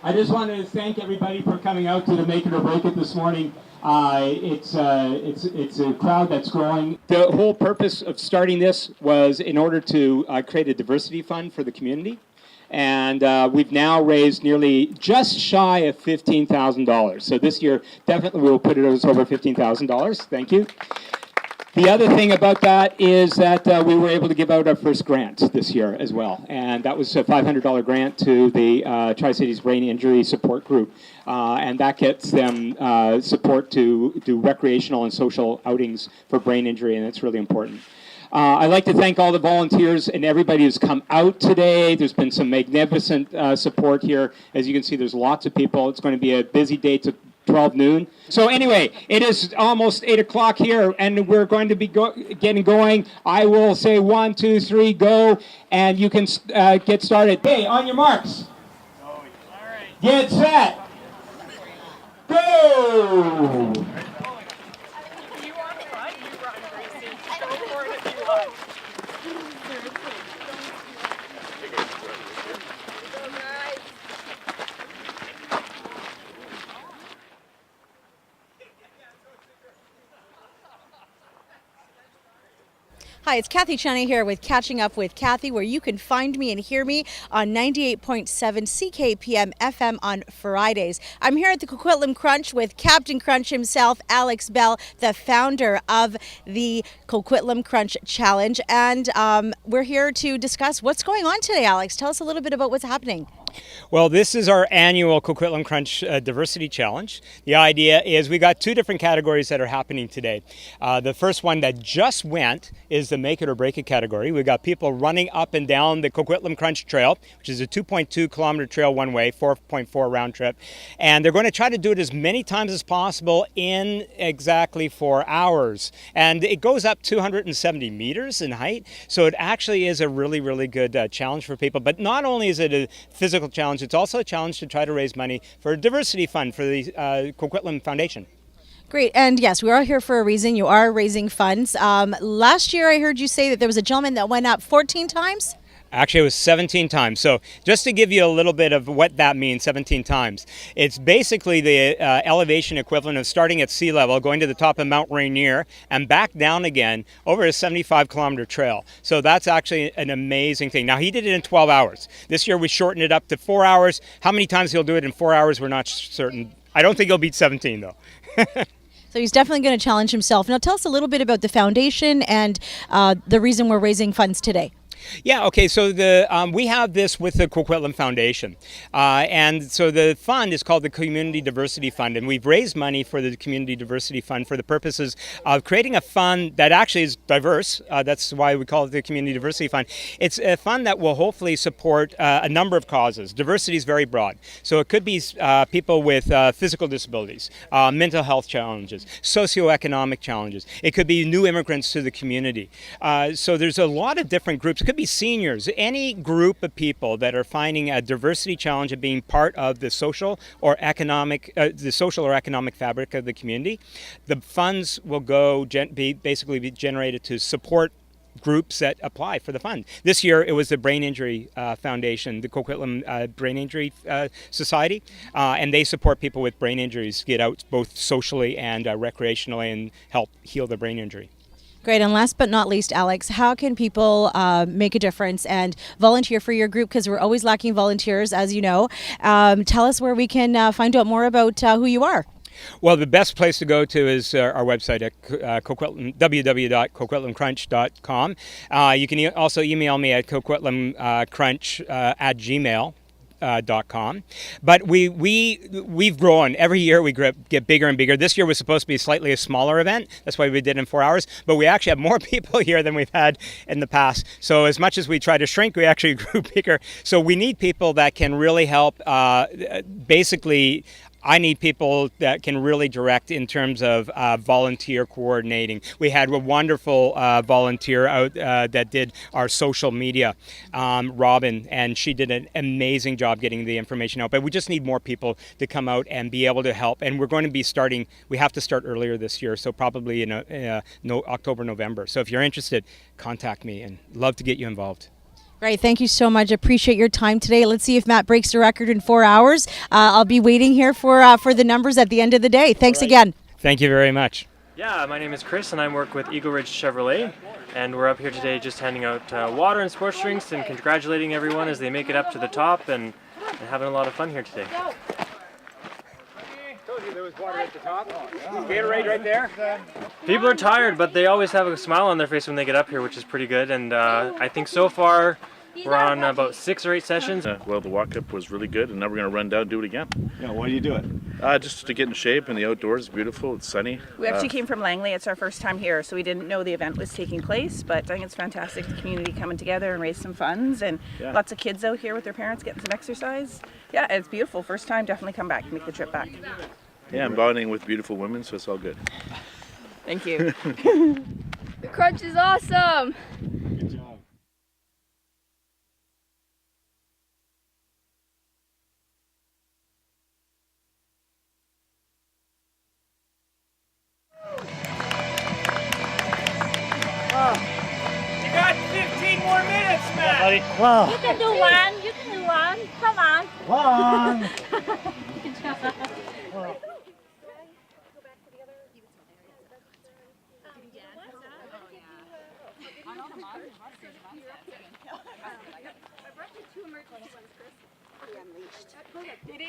I just want to thank everybody for coming out to the Make It or Break It this morning. It's a crowd that's growing. The whole purpose of starting this was in order to create a diversity fund for the community. And we've now raised nearly just shy of $15,000. So this year, definitely we'll put it over $15,000. Thank you. The other thing about that is that we were able to give out our first grant this year as well, and that was a $500 grant to the Tri-Cities Brain Injury Support Group, and that gets them support to do recreational and social outings for brain injury, and it's really important. I'd like to thank all the volunteers and everybody who's come out today. There's been some magnificent support here. As you can see, there's lots of people. It's going to be a busy day to 12 noon. So anyway, it is almost 8 o'clock here, and we're going to be getting going. I will say 1, 2, 3, go, and you can get started. Hey, on your marks. Get set. Go. Hi, it's Kathy Cheney here with Catching Up with Kathy, where you can find me and hear me on 98.7 CKPM FM on Fridays. I'm here at the Coquitlam Crunch with Captain Crunch himself, Alex Bell, the founder of the Coquitlam Crunch Challenge. And we're here to discuss what's going on today, Alex. Tell us a little bit about what's happening. Well, this is our annual Coquitlam Crunch Diversity Challenge. The idea is we got two different categories that are happening today. The first one that just went is the Make It or Break It category. We got people running up and down the Coquitlam Crunch Trail, which is a 2.2 kilometer trail one way, 4.4 round trip. And they're going to try to do it as many times as possible in exactly 4 hours. And it goes up 270 meters in height. So it actually is a really, really good challenge for people. But not only is it a physical challenge, it's also a challenge to try to raise money for a diversity fund for the Coquitlam Foundation. Great. And yes, we are here for a reason. You are raising funds. Last year I heard you say that there was a gentleman that went up 14 times. Actually, it was 17 times. So just to give you a little bit of what that means, 17 times, it's basically the elevation equivalent of starting at sea level, going to the top of Mount Rainier, and back down again over a 75-kilometer trail. So that's actually an amazing thing. Now, he did it in 12 hours. This year, we shortened it up to 4 hours. How many times he'll do it in 4 hours, we're not certain. I don't think he'll beat 17, though. So he's definitely going to challenge himself. Now, tell us a little bit about the foundation and the reason we're raising funds today. Yeah, okay, so we have this with the Coquitlam Foundation. And so the fund is called the Community Diversity Fund, and we've raised money for the Community Diversity Fund for the purposes of creating a fund that actually is diverse. That's why we call it the Community Diversity Fund. It's a fund that will hopefully support a number of causes. Diversity is very broad. So it could be people with physical disabilities, mental health challenges, socioeconomic challenges. It could be new immigrants to the community. So there's a lot of different groups. It could be seniors, any group of people that are finding a diversity challenge of being part of the social or economic fabric of the community. The funds will basically be generated to support groups that apply for the fund. This year it was the Brain Injury Foundation, the Coquitlam Brain Injury Society, and they support people with brain injuries to get out both socially and recreationally and help heal their brain injury. Great. And last but not least, Alex, how can people make a difference and volunteer for your group? Because we're always lacking volunteers, as you know. Tell us where we can find out more about who you are. Well, the best place to go to is our website at www.coquitlamcrunch.com. You can also email me at coquitlamcrunch@gmail.com. But we've grown. Every year we get bigger and bigger. This year was supposed to be slightly a smaller event. That's why we did it in 4 hours. But we actually have more people here than we've had in the past. So as much as we try to shrink, we actually grew bigger. So we need people that can really help. Basically, I need people that can really direct in terms of volunteer coordinating. We had a wonderful volunteer out that did our social media, Robin, and she did an amazing job getting the information out. But we just need more people to come out and be able to help. And we're going to be starting, we have to start earlier this year, so probably in October, November. So if you're interested, contact me and love to get you involved. Great. Thank you so much. Appreciate your time today. Let's see if Matt breaks the record in 4 hours. I'll be waiting here for the numbers at the end of the day. Thanks again. Thank you very much. Yeah, my name is Chris and I work with Eagle Ridge Chevrolet, and we're up here today just handing out water and sports drinks and congratulating everyone as they make it up to the top and having a lot of fun here today. Told you there was water at the top. Gatorade right there. People are tired, but they always have a smile on their face when they get up here, which is pretty good. And I think so far we're on about 6 or 8 sessions. Well, the walk-up was really good, and now we're going to run down and do it again. Yeah, why do you do it? Just to get in shape, and the outdoors is beautiful. It's sunny. We actually came from Langley. It's our first time here, so we didn't know the event was taking place, but I think it's fantastic, the community coming together and raise some funds, and lots of kids out here with their parents getting some exercise. Yeah, it's beautiful. First time, definitely come back, make the trip back. Yeah, I'm bonding with beautiful women, so it's all good. Thank you. The crunch is awesome. Good job. You got 15 more minutes, Matt. You can do one. You can do one. Come on. Did he?